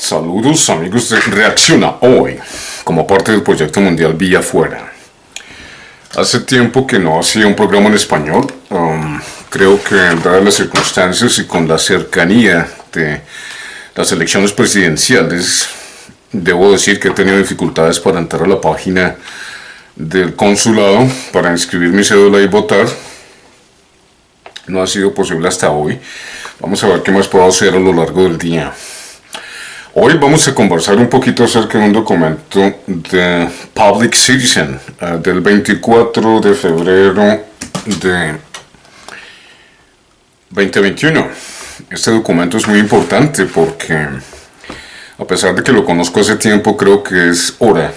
Saludos amigos de Reacciona Hoy, como parte del proyecto mundial Vía Fuera. Hace tiempo que no hacía un programa en español. Creo que dadas las circunstancias y con la cercanía de las elecciones presidenciales, debo decir que he tenido dificultades para entrar a la página del consulado para inscribir mi cédula y votar. No ha sido posible hasta hoy. Vamos a ver qué más puedo hacer a lo largo del día. Hoy vamos a conversar un poquito acerca de un documento de Public Citizen del 24 de febrero de 2021. Este documento es muy importante porque, a pesar de que lo conozco hace tiempo, creo que es hora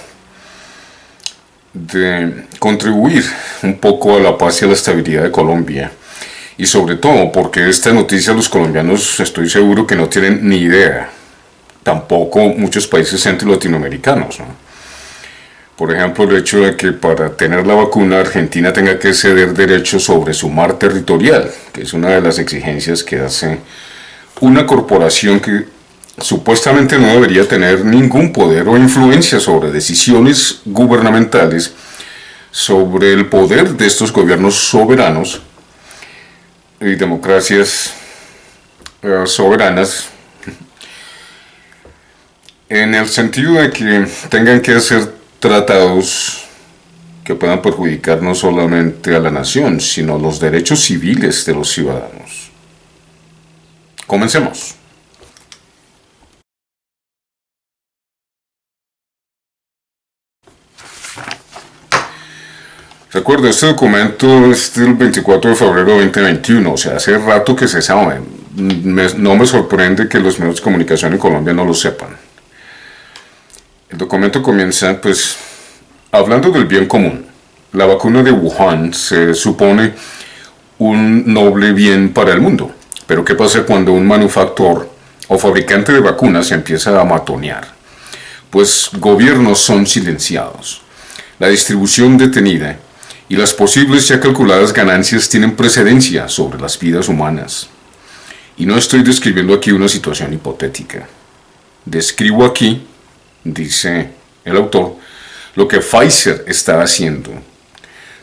de contribuir un poco a la paz y a la estabilidad de Colombia. Y sobre todo porque esta noticia los colombianos estoy seguro que no tienen ni idea. Tampoco muchos países centro latinoamericanos, ¿no? Por ejemplo, el hecho de que para tener la vacuna Argentina tenga que ceder derechos sobre su mar territorial, que es una de las exigencias que hace una corporación que supuestamente no debería tener ningún poder o influencia sobre decisiones gubernamentales, sobre el poder de estos gobiernos soberanos y democracias soberanas, en el sentido de que tengan que hacer tratados que puedan perjudicar no solamente a la nación, sino los derechos civiles de los ciudadanos. Comencemos. Recuerda, este documento es del 24 de febrero de 2021, o sea, hace rato que se sabe. No me sorprende que los medios de comunicación en Colombia no lo sepan. El documento comienza, pues, hablando del bien común. La vacuna de Wuhan se supone un noble bien para el mundo. Pero ¿qué pasa cuando un manufactor o fabricante de vacunas se empieza a matonear? Pues gobiernos son silenciados, la distribución detenida y las posibles ya calculadas ganancias tienen precedencia sobre las vidas humanas. Y no estoy describiendo aquí una situación hipotética. Describo aquí, dice el autor, lo que Pfizer está haciendo.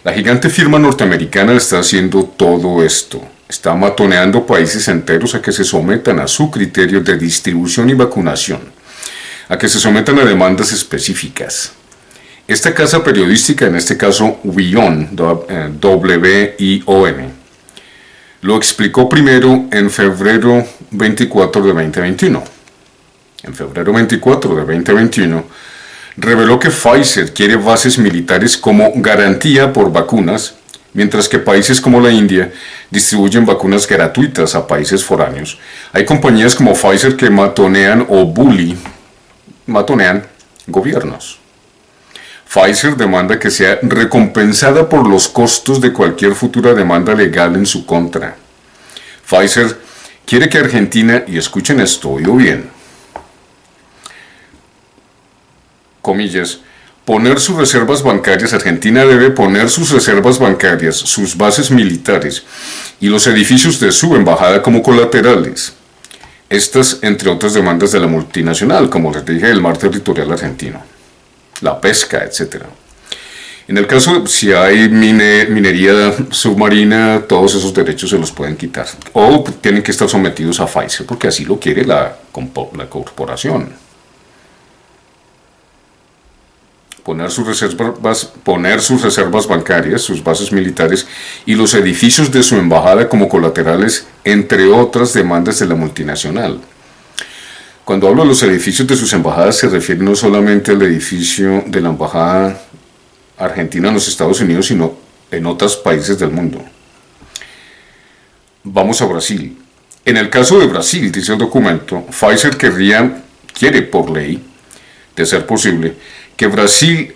La gigante firma norteamericana está haciendo todo esto. Está matoneando países enteros a que se sometan a su criterio de distribución y vacunación, a que se sometan a demandas específicas. Esta casa periodística, en este caso WION, W-I-O-N, lo explicó primero en febrero 24 de 2021. En febrero 24 de 2021, reveló que Pfizer quiere bases militares como garantía por vacunas, mientras que países como la India distribuyen vacunas gratuitas a países foráneos. Hay compañías como Pfizer que matonean gobiernos. Pfizer demanda que sea recompensada por los costos de cualquier futura demanda legal en su contra. Pfizer quiere que Argentina, y escuchen esto, oído bien, comillas, poner sus reservas bancarias. Argentina debe poner sus reservas bancarias, sus bases militares y los edificios de su embajada como colaterales. Estas, entre otras demandas de la multinacional, como les dije, el mar territorial argentino, la pesca, etc. En el caso, si hay minería submarina, todos esos derechos se los pueden quitar. O tienen que estar sometidos a Pfizer, porque así lo quiere la corporación. Poner sus reservas bancarias, sus bases militares y los edificios de su embajada como colaterales, entre otras demandas de la multinacional. Cuando hablo de los edificios de sus embajadas, se refiere no solamente al edificio de la embajada argentina en los Estados Unidos, sino en otros países del mundo. Vamos a Brasil. En el caso de Brasil, dice el documento, Pfizer quiere por ley, de ser posible, que Brasil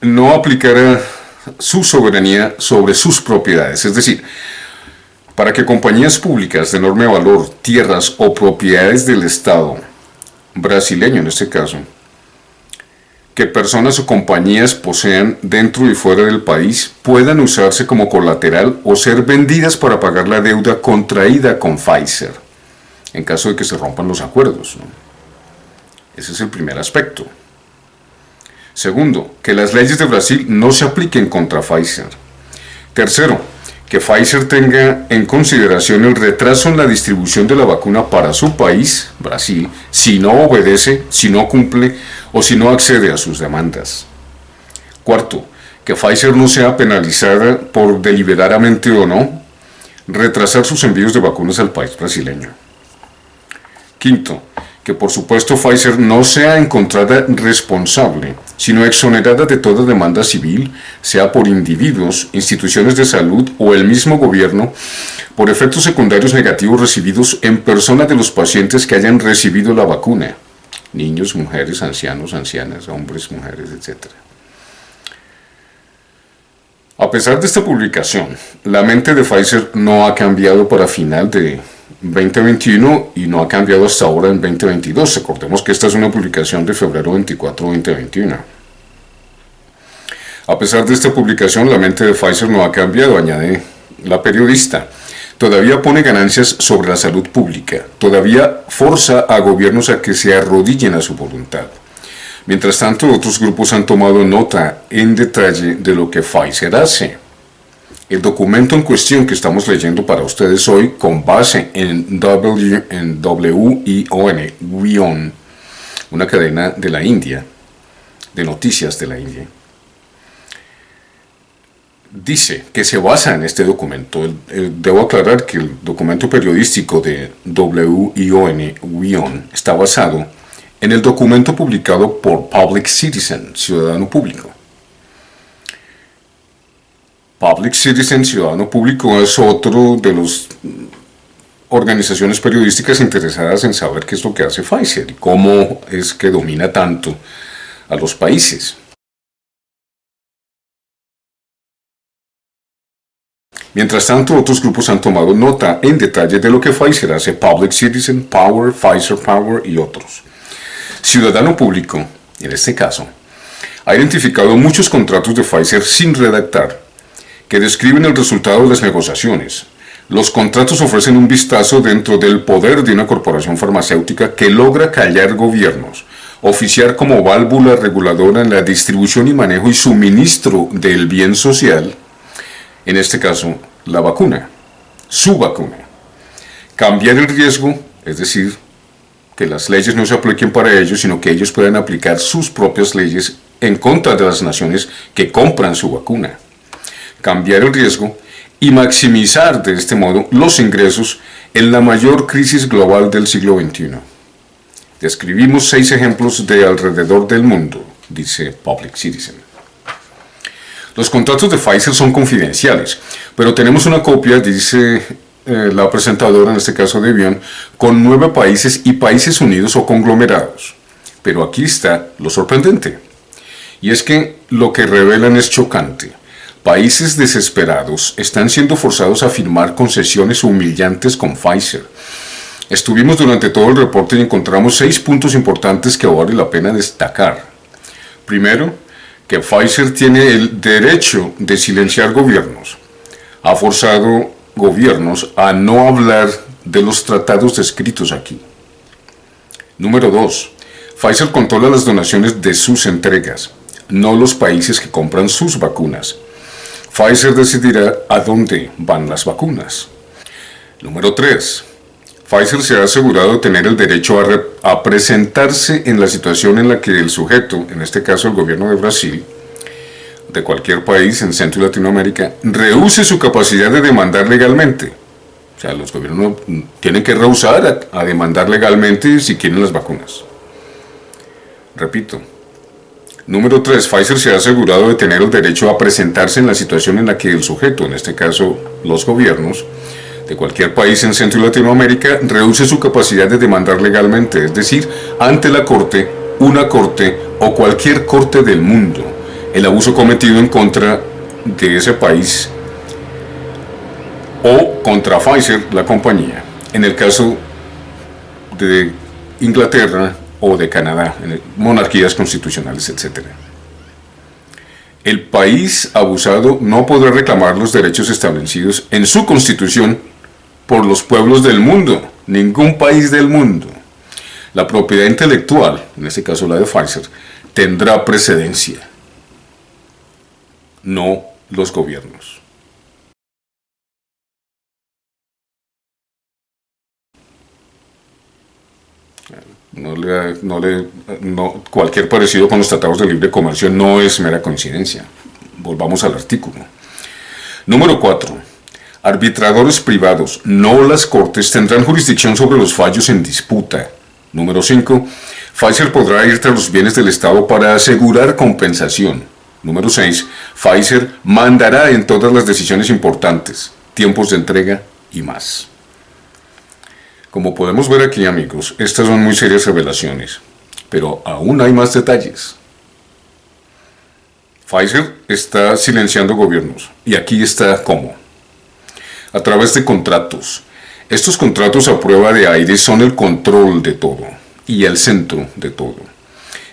no aplicara su soberanía sobre sus propiedades. Es decir, para que compañías públicas de enorme valor, tierras o propiedades del Estado brasileño en este caso, que personas o compañías posean dentro y fuera del país, puedan usarse como colateral o ser vendidas para pagar la deuda contraída con Pfizer, en caso de que se rompan los acuerdos, ¿no? Ese es el primer aspecto. Segundo, que las leyes de Brasil no se apliquen contra Pfizer. Tercero, que Pfizer tenga en consideración el retraso en la distribución de la vacuna para su país, Brasil, si no obedece, si no cumple o si no accede a sus demandas. Cuarto, que Pfizer no sea penalizada por deliberadamente o no retrasar sus envíos de vacunas al país brasileño. Quinto, que por supuesto Pfizer no sea encontrada responsable, sino exonerada de toda demanda civil, sea por individuos, instituciones de salud o el mismo gobierno, por efectos secundarios negativos recibidos en persona de los pacientes que hayan recibido la vacuna, niños, mujeres, ancianos, ancianas, hombres, mujeres, etc. A pesar de esta publicación, la mente de Pfizer no ha cambiado para final de 2021 y no ha cambiado hasta ahora en 2022. Recordemos que esta es una publicación de febrero 24, 2021. A pesar de esta publicación, la mente de Pfizer no ha cambiado, añade la periodista. Todavía pone ganancias sobre la salud pública, todavía forza a gobiernos a que se arrodillen a su voluntad. Mientras tanto, otros grupos han tomado nota en detalle de lo que Pfizer hace. El documento en cuestión que estamos leyendo para ustedes hoy, con base en WION, una cadena de la India, de noticias de la India, dice que se basa en este documento. Debo aclarar que el documento periodístico de WION está basado en el documento publicado por Public Citizen, Ciudadano Público. Public Citizen, Ciudadano Público, es otro de las organizaciones periodísticas interesadas en saber qué es lo que hace Pfizer y cómo es que domina tanto a los países. Mientras tanto, otros grupos han tomado nota en detalle de lo que Pfizer hace: Public Citizen, Power, Pfizer Power y otros. Ciudadano Público, en este caso, ha identificado muchos contratos de Pfizer sin redactar, que describen el resultado de las negociaciones. Los contratos ofrecen un vistazo dentro del poder de una corporación farmacéutica que logra callar gobiernos, oficiar como válvula reguladora en la distribución y manejo y suministro del bien social, en este caso, la vacuna, su vacuna. Cambiar el riesgo, es decir, que las leyes no se apliquen para ellos, sino que ellos puedan aplicar sus propias leyes en contra de las naciones que compran su vacuna. Cambiar el riesgo y maximizar de este modo los ingresos en la mayor crisis global del siglo XXI. Describimos 6 ejemplos de alrededor del mundo, dice Public Citizen. Los contratos de Pfizer son confidenciales, pero tenemos una copia, dice la presentadora, en este caso de WION, con 9 países y países unidos o conglomerados. Pero aquí está lo sorprendente, y es que lo que revelan es chocante. Países desesperados están siendo forzados a firmar concesiones humillantes con Pfizer. Estuvimos durante todo el reporte y encontramos 6 puntos importantes que vale la pena destacar. Primero, que Pfizer tiene el derecho de silenciar gobiernos. Ha forzado gobiernos a no hablar de los tratados descritos aquí. Número 2. Pfizer controla las donaciones de sus entregas, no los países que compran sus vacunas. Pfizer decidirá a dónde van las vacunas. Número 3. Pfizer se ha asegurado de tener el derecho a presentarse en la situación en la que el sujeto, en este caso el gobierno de Brasil, de cualquier país en Centro y Latinoamérica, rehúse su capacidad de demandar legalmente. O sea, los gobiernos tienen que rehusar a demandar legalmente si quieren las vacunas. Repito. Número 3. Pfizer se ha asegurado de tener el derecho a presentarse en la situación en la que el sujeto, en este caso los gobiernos, de cualquier país en Centro y Latinoamérica, rehúse su capacidad de demandar legalmente, es decir, ante la corte, una corte o cualquier corte del mundo, el abuso cometido en contra de ese país o contra Pfizer, la compañía, en el caso de Inglaterra o de Canadá, monarquías constitucionales, etc. El país abusado no podrá reclamar los derechos establecidos en su constitución por los pueblos del mundo, ningún país del mundo. La propiedad intelectual, en este caso la de Pfizer, tendrá precedencia, no los gobiernos. Cualquier parecido con los tratados de libre comercio no es mera coincidencia. Volvamos al artículo. Número 4. Arbitradores privados, no las cortes, tendrán jurisdicción sobre los fallos en disputa. Número 5. Pfizer podrá ir tras los bienes del Estado para asegurar compensación. Número 6. Pfizer mandará en todas las decisiones importantes, tiempos de entrega y más. Como podemos ver aquí, amigos, estas son muy serias revelaciones, pero aún hay más detalles. Pfizer está silenciando gobiernos, y aquí está cómo. A través de contratos. Estos contratos a prueba de aire son el control de todo, y el centro de todo.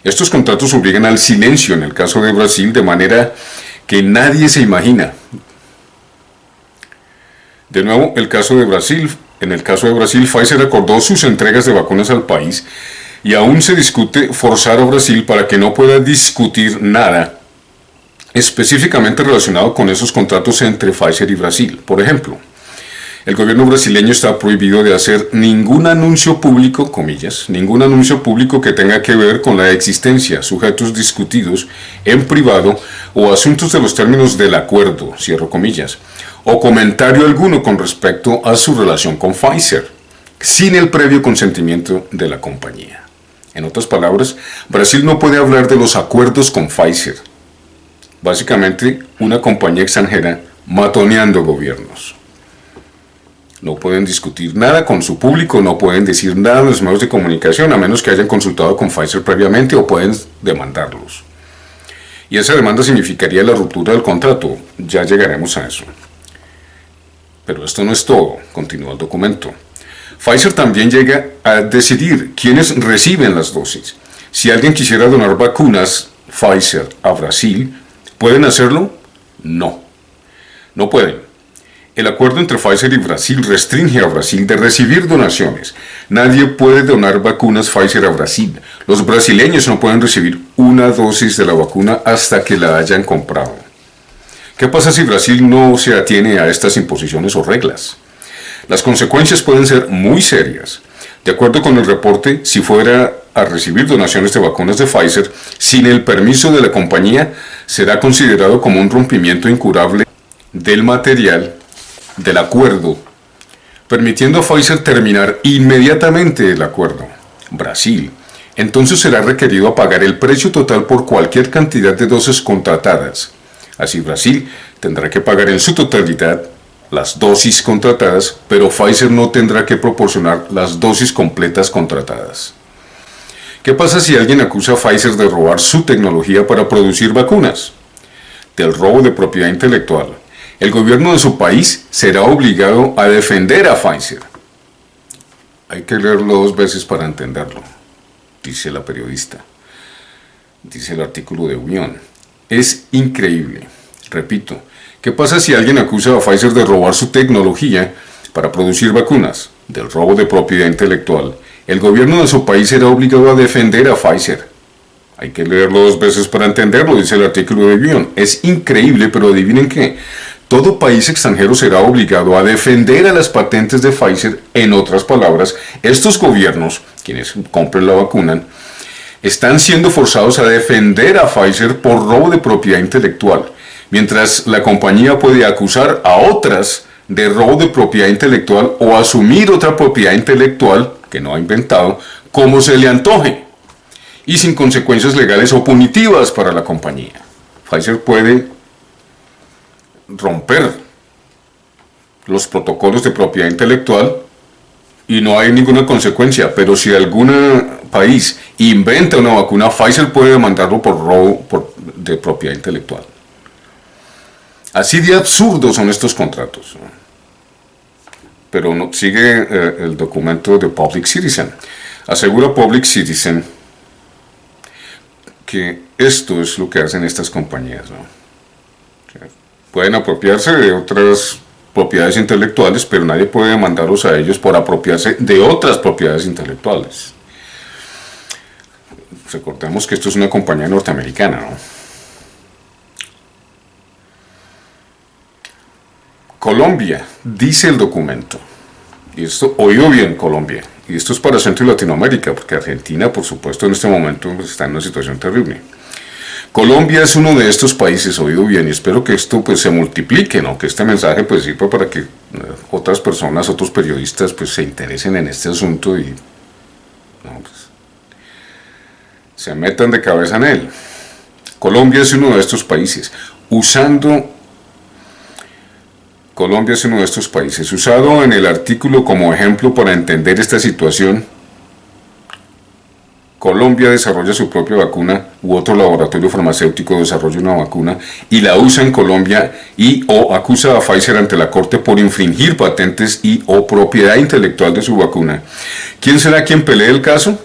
Estos contratos obligan al silencio en el caso de Brasil de manera que nadie se imagina. De nuevo, el caso de Brasil. En el caso de Brasil, Pfizer acordó sus entregas de vacunas al país y aún se discute forzar a Brasil para que no pueda discutir nada específicamente relacionado con esos contratos entre Pfizer y Brasil. Por ejemplo, el gobierno brasileño está prohibido de hacer ningún anuncio público, comillas, ningún anuncio público que tenga que ver con la existencia, sujetos discutidos en privado o asuntos de los términos del acuerdo, cierro comillas, o comentario alguno con respecto a su relación con Pfizer, sin el previo consentimiento de la compañía. En otras palabras, Brasil no puede hablar de los acuerdos con Pfizer. Básicamente, una compañía extranjera matoneando gobiernos. No pueden discutir nada con su público, no pueden decir nada en los medios de comunicación, a menos que hayan consultado con Pfizer previamente o pueden demandarlos. Y esa demanda significaría la ruptura del contrato. Ya llegaremos a eso. Pero esto no es todo, continúa el documento. Pfizer también llega a decidir quiénes reciben las dosis. Si alguien quisiera donar vacunas Pfizer a Brasil, ¿pueden hacerlo? No, no pueden. El acuerdo entre Pfizer y Brasil restringe a Brasil de recibir donaciones. Nadie puede donar vacunas Pfizer a Brasil. Los brasileños no pueden recibir una dosis de la vacuna hasta que la hayan comprado. ¿Qué pasa si Brasil no se atiene a estas imposiciones o reglas? Las consecuencias pueden ser muy serias. De acuerdo con el reporte, si fuera a recibir donaciones de vacunas de Pfizer sin el permiso de la compañía, será considerado como un rompimiento incurable del material del acuerdo, permitiendo a Pfizer terminar inmediatamente el acuerdo. Brasil entonces será requerido a pagar el precio total por cualquier cantidad de dosis contratadas. Así Brasil tendrá que pagar en su totalidad las dosis contratadas, pero Pfizer no tendrá que proporcionar las dosis completas contratadas. ¿Qué pasa si alguien acusa a Pfizer de robar su tecnología para producir vacunas? Del robo de propiedad intelectual. El gobierno de su país será obligado a defender a Pfizer. Hay que leerlo 2 veces para entenderlo, dice la periodista. Dice el artículo de Unión. Es increíble. Repito, ¿qué pasa si alguien acusa a Pfizer de robar su tecnología para producir vacunas? Del robo de propiedad intelectual. El gobierno de su país será obligado a defender a Pfizer. Hay que leerlo 2 veces para entenderlo, dice el artículo de Unión. Es increíble, pero adivinen qué. Todo país extranjero será obligado a defender a las patentes de Pfizer. En otras palabras, estos gobiernos, quienes compren la vacuna, están siendo forzados a defender a Pfizer por robo de propiedad intelectual, mientras la compañía puede acusar a otras de robo de propiedad intelectual o asumir otra propiedad intelectual que no ha inventado como se le antoje y sin consecuencias legales o punitivas para la compañía. Pfizer puede romper los protocolos de propiedad intelectual y no hay ninguna consecuencia, pero si algún país inventa una vacuna, Pfizer puede demandarlo por robo de propiedad intelectual. Así de absurdos son estos contratos. Pero no, sigue el documento de Public Citizen. Asegura Public Citizen que esto es lo que hacen estas compañías, ¿no? O sea, pueden apropiarse de otras propiedades intelectuales, pero nadie puede demandarlos a ellos por apropiarse de otras propiedades intelectuales. recordemos que esto es una compañía norteamericana, ¿no? Colombia, dice el documento, y esto, oído bien, Colombia, y esto es para Centro y Latinoamérica, porque Argentina, por supuesto, en este momento está en una situación terrible. Colombia es uno de estos países, oído bien, y espero que esto pues se multiplique, ¿no? Que este mensaje pues sirva para que otras personas, otros periodistas pues se interesen en este asunto y no, pues, se metan de cabeza en él. Colombia es uno de estos países, Colombia es uno de estos países, usado en el artículo como ejemplo para entender esta situación. Colombia desarrolla su propia vacuna u otro laboratorio farmacéutico desarrolla una vacuna y la usa en Colombia y o acusa a Pfizer ante la corte por infringir patentes y o propiedad intelectual de su vacuna. ¿Quién será quien pelee el caso?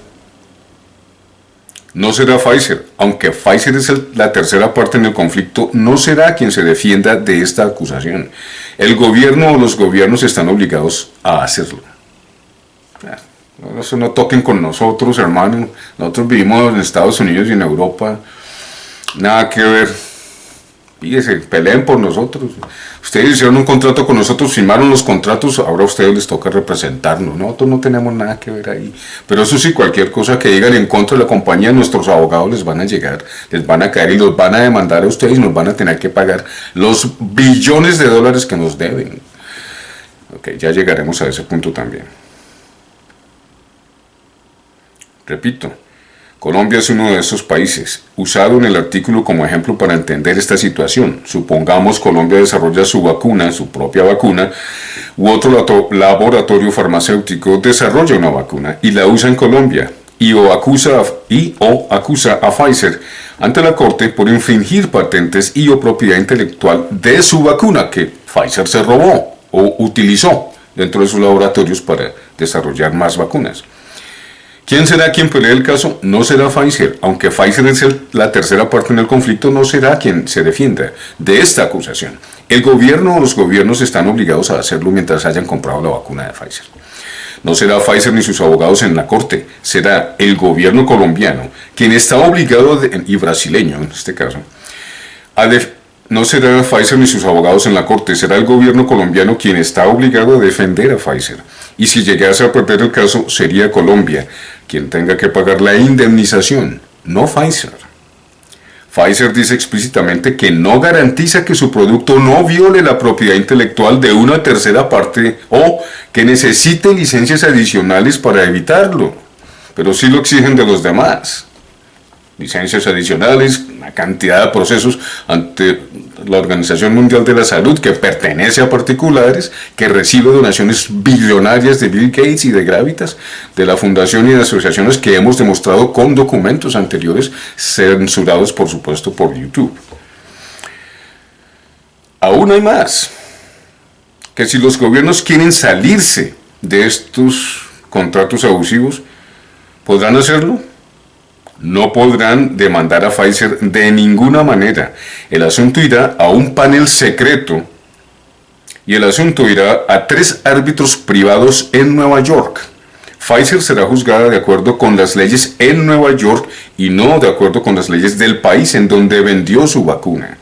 No será Pfizer, aunque Pfizer es la tercera parte en el conflicto, no será quien se defienda de esta acusación. El gobierno o los gobiernos están obligados a hacerlo. Eso no toquen con nosotros, hermano. Nosotros vivimos en Estados Unidos y en Europa. Nada que ver. Fíjense, peleen por nosotros. Ustedes hicieron un contrato con nosotros, firmaron los contratos, ahora a ustedes les toca representarnos. Nosotros no tenemos nada que ver ahí. Pero eso sí, cualquier cosa que digan en contra de la compañía, nuestros abogados les van a llegar, les van a caer y los van a demandar a ustedes y nos van a tener que pagar los billones de dólares que nos deben. Ok, ya llegaremos a ese punto también. Repito, Colombia es uno de estos países, usado en el artículo como ejemplo para entender esta situación. Supongamos Colombia desarrolla su vacuna, su propia vacuna, u otro laboratorio farmacéutico desarrolla una vacuna y la usa en Colombia y o acusa a Pfizer ante la corte por infringir patentes y o propiedad intelectual de su vacuna que Pfizer se robó o utilizó dentro de sus laboratorios para desarrollar más vacunas. ¿Quién será quien pelee el caso? No será Pfizer, aunque Pfizer es la tercera parte en el conflicto, no será quien se defienda de esta acusación. El gobierno o los gobiernos están obligados a hacerlo mientras hayan comprado la vacuna de Pfizer. No será Pfizer ni sus abogados en la corte, será el gobierno colombiano quien está obligado, y brasileño en este caso, no será Pfizer ni sus abogados en la corte, será el gobierno colombiano quien está obligado a defender a Pfizer. Y si llegase a perder el caso, sería Colombia quien tenga que pagar la indemnización, no Pfizer. Pfizer dice explícitamente que no garantiza que su producto no viole la propiedad intelectual de una tercera parte o que necesite licencias adicionales para evitarlo, pero sí lo exigen de los demás. Licencias adicionales, una cantidad de procesos ante la Organización Mundial de la Salud que pertenece a particulares, que recibe donaciones billonarias de Bill Gates y de Gravitas, de la fundación y de asociaciones que hemos demostrado con documentos anteriores censurados por supuesto por YouTube. Aún hay más, que si los gobiernos quieren salirse de estos contratos abusivos, ¿podrán hacerlo? No podrán demandar a Pfizer de ninguna manera. El asunto irá a un panel secreto y el asunto irá a 3 árbitros privados en Nueva York. Pfizer será juzgada de acuerdo con las leyes en Nueva York y no de acuerdo con las leyes del país en donde vendió su vacuna.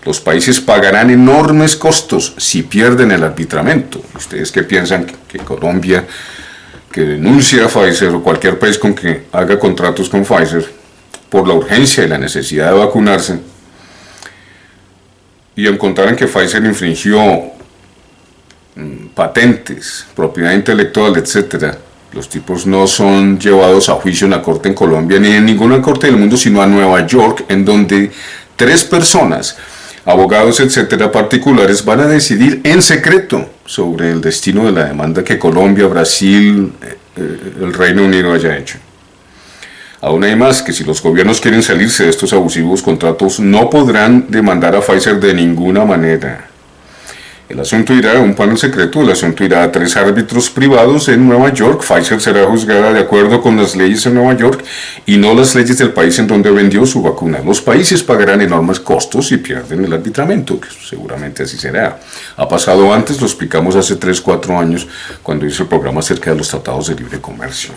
Los países pagarán enormes costos si pierden el arbitramiento. ¿Ustedes qué piensan que Colombia, que denuncia a Pfizer o cualquier país con que haga contratos con Pfizer por la urgencia y la necesidad de vacunarse y encontraran que Pfizer infringió patentes, propiedad intelectual, etcétera, los tipos no son llevados a juicio en la corte en Colombia ni en ninguna corte del mundo, sino a Nueva York, en donde 3 personas, abogados, etcétera, particulares, van a decidir en secreto sobre el destino de la demanda que Colombia, Brasil, el Reino Unido haya hecho. Aún hay más, que si los gobiernos quieren salirse de estos abusivos contratos, no podrán demandar a Pfizer de ninguna manera. El asunto irá a un panel secreto, el asunto irá a 3 árbitros privados en Nueva York. Pfizer será juzgada de acuerdo con las leyes en Nueva York y no las leyes del país en donde vendió su vacuna. Los países pagarán enormes costos si pierden el arbitramiento, que seguramente así será. Ha pasado antes, lo explicamos hace 3-4 años cuando hice el programa acerca de los tratados de libre comercio.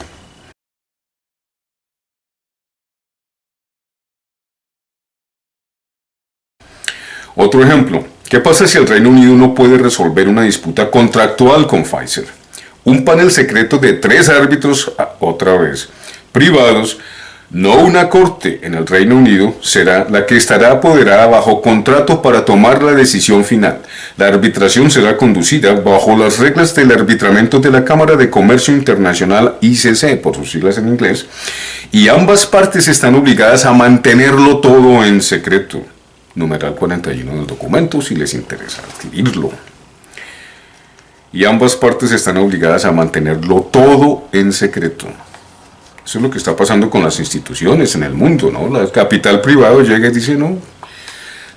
Otro ejemplo, ¿qué pasa si el Reino Unido no puede resolver una disputa contractual con Pfizer? Un panel secreto de 3 árbitros, otra vez, privados, no una corte en el Reino Unido, será la que estará apoderada bajo contrato para tomar la decisión final. La arbitración será conducida bajo las reglas del arbitramiento de la Cámara de Comercio Internacional ICC, por sus siglas en inglés, y ambas partes están obligadas a mantenerlo todo en secreto. Numeral 41 del documento, si les interesa adquirirlo. Y ambas partes están obligadas a mantenerlo todo en secreto. Eso es lo que está pasando con las instituciones en el mundo, ¿no? El capital privado llega y dice, no,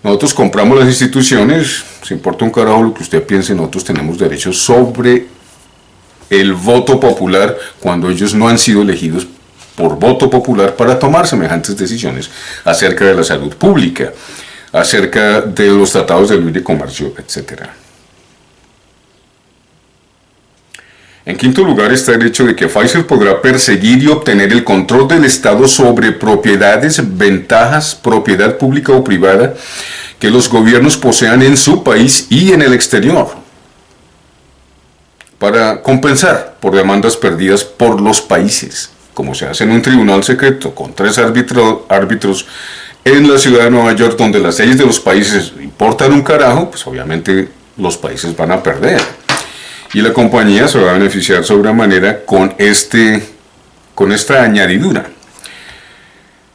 nosotros compramos las instituciones, se importa un carajo lo que usted piense, nosotros tenemos derechos sobre el voto popular cuando ellos no han sido elegidos por voto popular para tomar semejantes decisiones acerca de la salud pública, acerca de los tratados de libre comercio, etcétera. En quinto lugar está el hecho de que Pfizer podrá perseguir y obtener el control del Estado sobre propiedades, ventajas, propiedad pública o privada que los gobiernos posean en su país y en el exterior, para compensar por demandas perdidas por los países, como se hace en un tribunal secreto con 3 árbitros en la ciudad de Nueva York, donde las leyes de los países importan un carajo, pues obviamente los países van a perder. Y la compañía se va a beneficiar sobremanera con esta añadidura.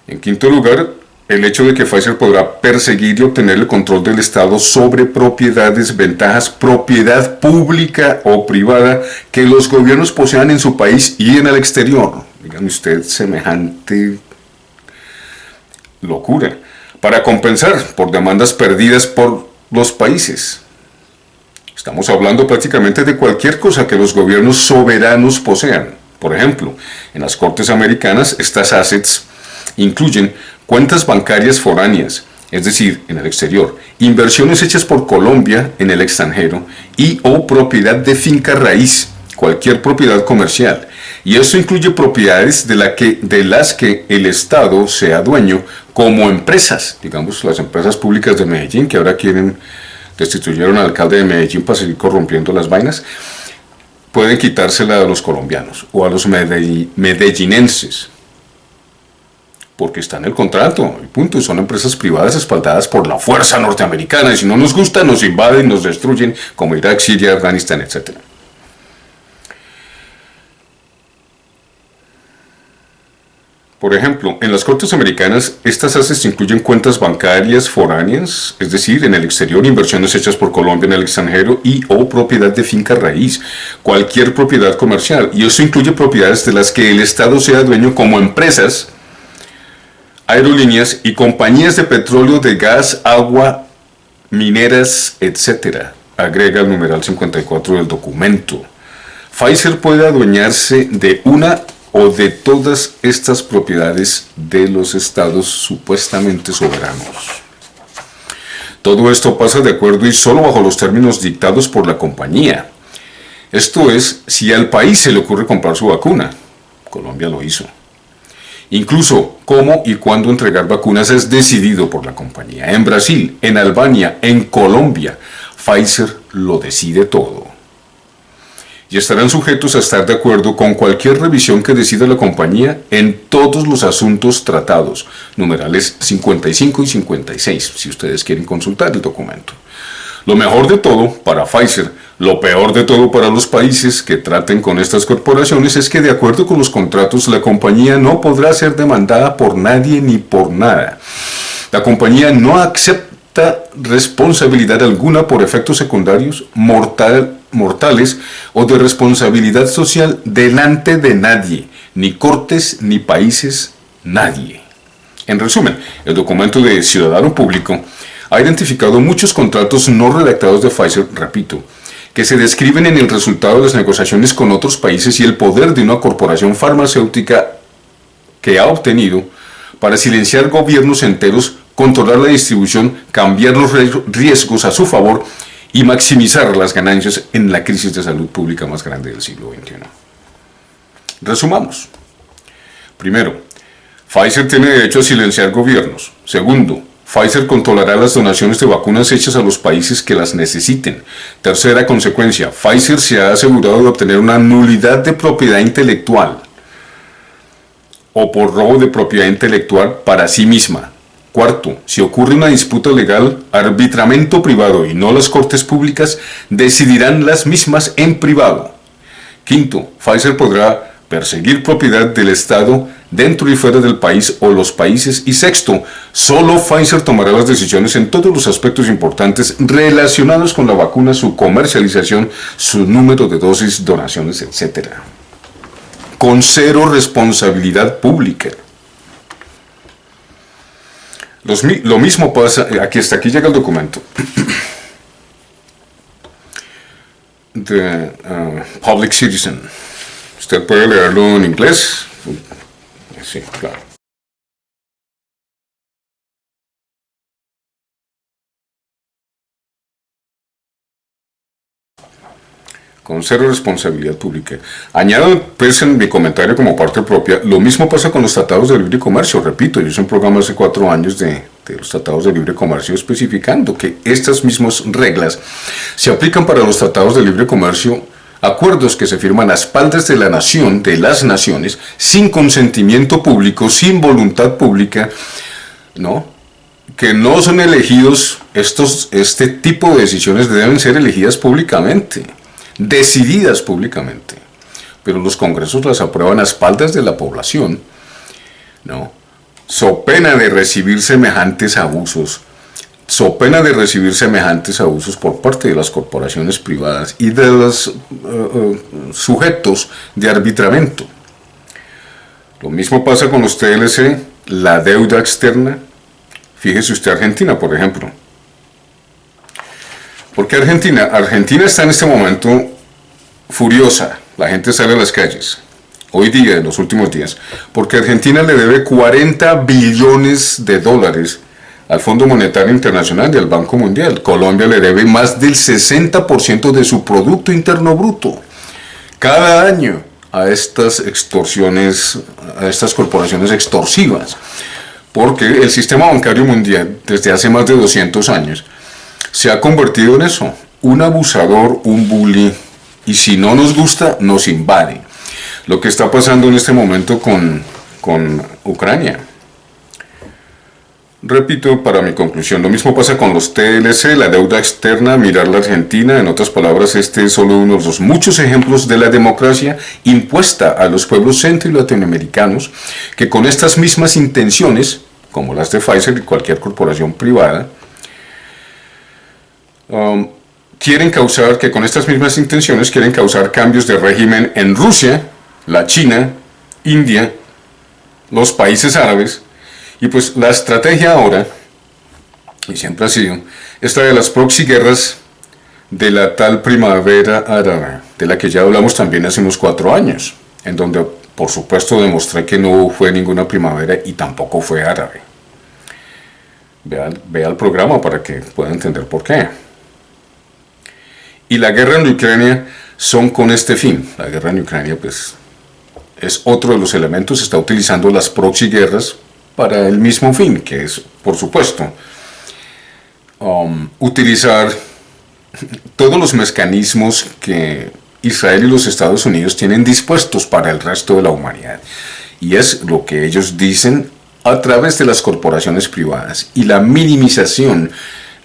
En quinto lugar, el hecho de que Pfizer podrá perseguir y obtener el control del Estado sobre propiedades, ventajas, propiedad pública o privada que los gobiernos posean en su país y en el exterior. Dígame usted, semejante locura. Para compensar por demandas perdidas por los países. Estamos hablando prácticamente de cualquier cosa que los gobiernos soberanos posean. Por ejemplo, en las cortes americanas, estas assets incluyen cuentas bancarias foráneas, es decir, en el exterior, inversiones hechas por Colombia en el extranjero y o propiedad de finca raíz, cualquier propiedad comercial. Y esto incluye propiedades de las que el Estado sea dueño, como empresas, digamos las empresas públicas de Medellín, que ahora destituyeron al alcalde de Medellín para seguir corrompiendo las vainas, pueden quitársela a los colombianos o a los medellinenses, porque está en el contrato, y punto. Son empresas privadas respaldadas por la fuerza norteamericana, y si no nos gusta, nos invaden, nos destruyen, como Irak, Siria, Afganistán, etc. Por ejemplo, en las cortes americanas, estas assets incluyen cuentas bancarias foráneas, es decir, en el exterior, inversiones hechas por Colombia en el extranjero y o propiedad de finca raíz, cualquier propiedad comercial. Y eso incluye propiedades de las que el Estado sea dueño, como empresas, aerolíneas y compañías de petróleo, de gas, agua, mineras, etc. Agrega el numeral 54 del documento. Pfizer puede adueñarse de una o de todas estas propiedades de los estados supuestamente soberanos. Todo esto pasa de acuerdo y solo bajo los términos dictados por la compañía. Esto es, si al país se le ocurre comprar su vacuna. Colombia lo hizo. Incluso cómo y cuándo entregar vacunas es decidido por la compañía. En Brasil, en Albania, en Colombia, Pfizer lo decide todo. Y estarán sujetos a estar de acuerdo con cualquier revisión que decida la compañía en todos los asuntos tratados, numerales 55 y 56, si ustedes quieren consultar el documento. Lo mejor de todo para Pfizer, lo peor de todo para los países que traten con estas corporaciones es que de acuerdo con los contratos la compañía no podrá ser demandada por nadie ni por nada. La compañía no acepta responsabilidad alguna por efectos secundarios mortales o de responsabilidad social delante de nadie, ni cortes, ni países, nadie. En resumen, el documento de Ciudadano Público ha identificado muchos contratos no redactados de Pfizer, repito, que se describen en el resultado de las negociaciones con otros países y el poder de una corporación farmacéutica que ha obtenido para silenciar gobiernos enteros, controlar la distribución, cambiar los riesgos a su favor y maximizar las ganancias en la crisis de salud pública más grande del siglo XXI. Resumamos. Primero, Pfizer tiene derecho a silenciar gobiernos. Segundo, Pfizer controlará las donaciones de vacunas hechas a los países que las necesiten. Tercera consecuencia, Pfizer se ha asegurado de obtener una nulidad de propiedad intelectual o por robo de propiedad intelectual para sí misma. Cuarto, si ocurre una disputa legal, arbitramiento privado y no las cortes públicas decidirán las mismas en privado. Quinto, Pfizer podrá perseguir propiedad del Estado dentro y fuera del país o los países. Y sexto, solo Pfizer tomará las decisiones en todos los aspectos importantes relacionados con la vacuna, su comercialización, su número de dosis, donaciones, etc. Con cero responsabilidad pública. Lo mismo pasa, hasta aquí llega el documento. The Public Citizen. Usted puede leerlo en inglés. Sí, claro. Con cero responsabilidad pública. Añado pues en mi comentario como parte propia, lo mismo pasa con los tratados de libre comercio. Repito, yo hice un programa hace 4 años de los tratados de libre comercio especificando que estas mismas reglas se aplican para los tratados de libre comercio, acuerdos que se firman a espaldas de la nación, de las naciones, sin consentimiento público, sin voluntad pública, ¿no? Que no son elegidos, este tipo de decisiones deben ser elegidas públicamente, decididas públicamente, pero los congresos las aprueban a espaldas de la población, ¿no? So pena de recibir semejantes abusos, por parte de las corporaciones privadas y de los sujetos de arbitramiento. Lo mismo pasa con los TLC, la deuda externa. Fíjese usted Argentina, por ejemplo. ¿Por qué Argentina? Argentina está en este momento furiosa, la gente sale a las calles, hoy día, en los últimos días, porque Argentina le debe 40 billones de dólares al Fondo Monetario Internacional y al Banco Mundial. Colombia le debe más del 60% de su Producto Interno Bruto cada año a estas extorsiones, a estas corporaciones extorsivas, porque el sistema bancario mundial desde hace más de 200 años se ha convertido en eso, un abusador, un bully, y si no nos gusta, nos invade. Lo que está pasando en este momento con Ucrania. Repito, para mi conclusión, lo mismo pasa con los TLC, la deuda externa, mirar la Argentina. En otras palabras, este es solo uno de los muchos ejemplos de la democracia impuesta a los pueblos centro y latinoamericanos, que con estas mismas intenciones, como las de Pfizer y cualquier corporación privada, con estas mismas intenciones quieren causar cambios de régimen en Rusia, la China, India, los países árabes. Y pues la estrategia ahora, y siempre ha sido, esta de las proxy guerras de la tal primavera árabe, de la que ya hablamos también hace unos 4 años, en donde por supuesto demostré que no fue ninguna primavera y tampoco fue árabe. Vea el programa para que pueda entender por qué. Y la guerra en Ucrania son con este fin. La guerra en Ucrania pues es otro de los elementos, está utilizando las proxy guerras para el mismo fin, que es, por supuesto, utilizar todos los mecanismos que Israel y los Estados Unidos tienen dispuestos para el resto de la humanidad. Y es lo que ellos dicen a través de las corporaciones privadas y la minimización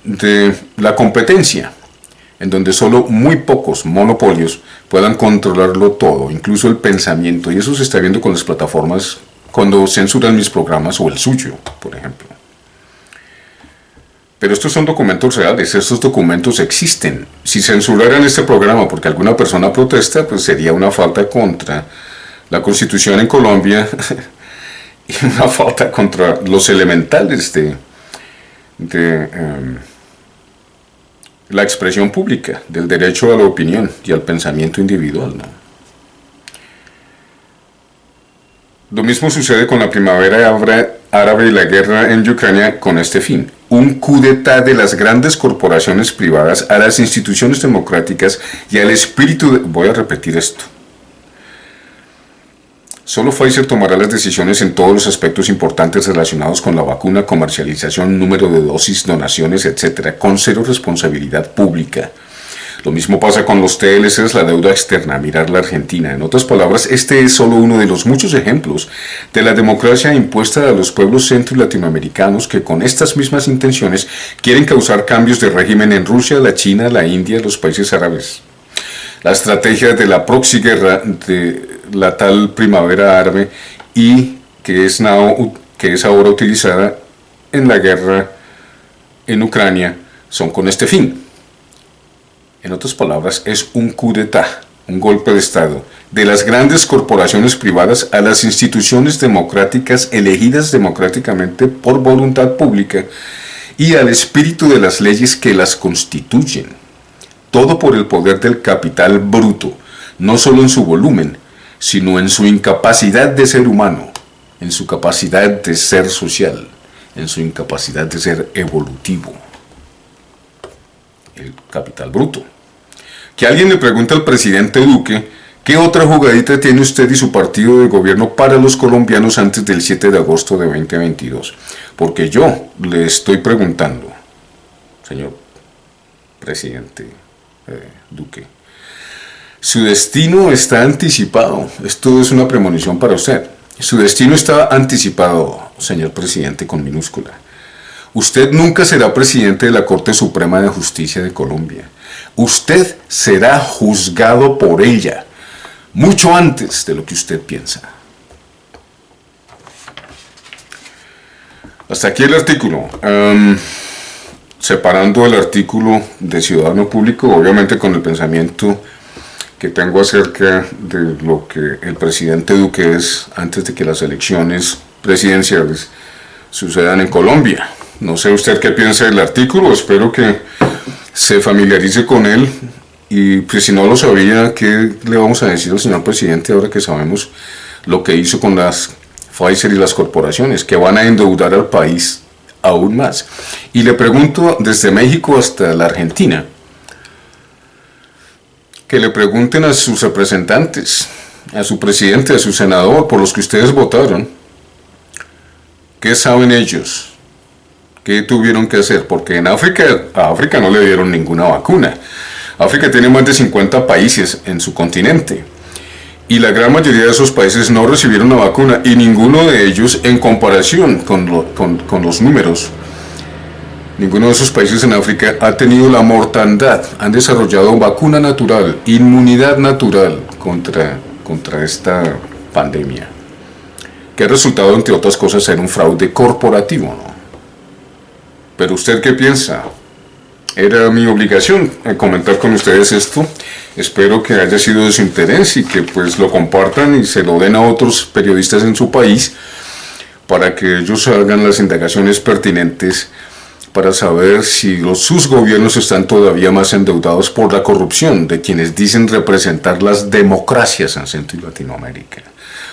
de la competencia, en donde solo muy pocos monopolios puedan controlarlo todo, incluso el pensamiento. Y eso se está viendo con las plataformas cuando censuran mis programas o el suyo, por ejemplo. Pero estos son documentos reales, estos documentos existen. Si censuraran este programa porque alguna persona protesta, pues sería una falta contra la Constitución en Colombia y una falta contra los elementales de la expresión pública, del derecho a la opinión y al pensamiento individual, ¿no? Lo mismo sucede con la primavera árabe y la guerra en Ucrania con este fin. Un coup d'état de las grandes corporaciones privadas a las instituciones democráticas y al espíritu de... Voy a repetir esto. Solo Pfizer tomará las decisiones en todos los aspectos importantes relacionados con la vacuna, comercialización, número de dosis, donaciones, etc., con cero responsabilidad pública. Lo mismo pasa con los TLCs, la deuda externa, mirar la Argentina. En otras palabras, este es solo uno de los muchos ejemplos de la democracia impuesta a los pueblos centro y latinoamericanos que con estas mismas intenciones quieren causar cambios de régimen en Rusia, la China, la India, los países árabes. La estrategia de la proxy guerra de la tal primavera árabe y que es ahora utilizada en la guerra en Ucrania son con este fin. En otras palabras, es un coup d'état, un golpe de Estado, de las grandes corporaciones privadas a las instituciones democráticas elegidas democráticamente por voluntad pública y al espíritu de las leyes que las constituyen. Todo por el poder del capital bruto, no solo en su volumen, sino en su incapacidad de ser humano, en su capacidad de ser social, en su incapacidad de ser evolutivo. El capital bruto. Que alguien le pregunte al presidente Duque, ¿qué otra jugadita tiene usted y su partido de gobierno para los colombianos antes del 7 de agosto de 2022? Porque yo le estoy preguntando, señor presidente Duque, su destino está anticipado. Esto es una premonición para usted. Su destino está anticipado, señor presidente, con minúscula. Usted nunca será presidente de la Corte Suprema de Justicia de Colombia. Usted será juzgado por ella, mucho antes de lo que usted piensa. Hasta aquí el artículo. Separando el artículo de ciudadano público, obviamente con el pensamiento que tengo acerca de lo que el presidente Duque es antes de que las elecciones presidenciales sucedan en Colombia. No sé usted qué piensa del artículo, espero que se familiarice con él y pues si no lo sabía, ¿qué le vamos a decir al señor presidente ahora que sabemos lo que hizo con las Pfizer y las corporaciones que van a endeudar al país aún más? Y le pregunto desde México hasta la Argentina, que le pregunten a sus representantes, a su presidente, a su senador, por los que ustedes votaron, ¿qué saben ellos? ¿Qué tuvieron que hacer? Porque a África no le dieron ninguna vacuna. África tiene más de 50 países en su continente. Y la gran mayoría de esos países no recibieron una vacuna. Y ninguno de ellos, en comparación con los números, ninguno de esos países en África ha tenido la mortandad. Han desarrollado vacuna natural, inmunidad natural contra esta pandemia. Que ha resultado, entre otras cosas, ser un fraude corporativo, ¿no? Pero ¿usted qué piensa? Era mi obligación comentar con ustedes esto. Espero que haya sido de su interés y que pues lo compartan y se lo den a otros periodistas en su país para que ellos hagan las indagaciones pertinentes para saber si sus gobiernos están todavía más endeudados por la corrupción de quienes dicen representar las democracias en Centro y Latinoamérica.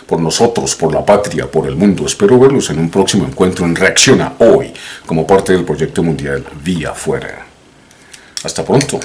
Por nosotros, por la patria, por el mundo. Espero verlos en un próximo encuentro en Reacciona Hoy, como parte del proyecto mundial Vía Fuera. Hasta pronto.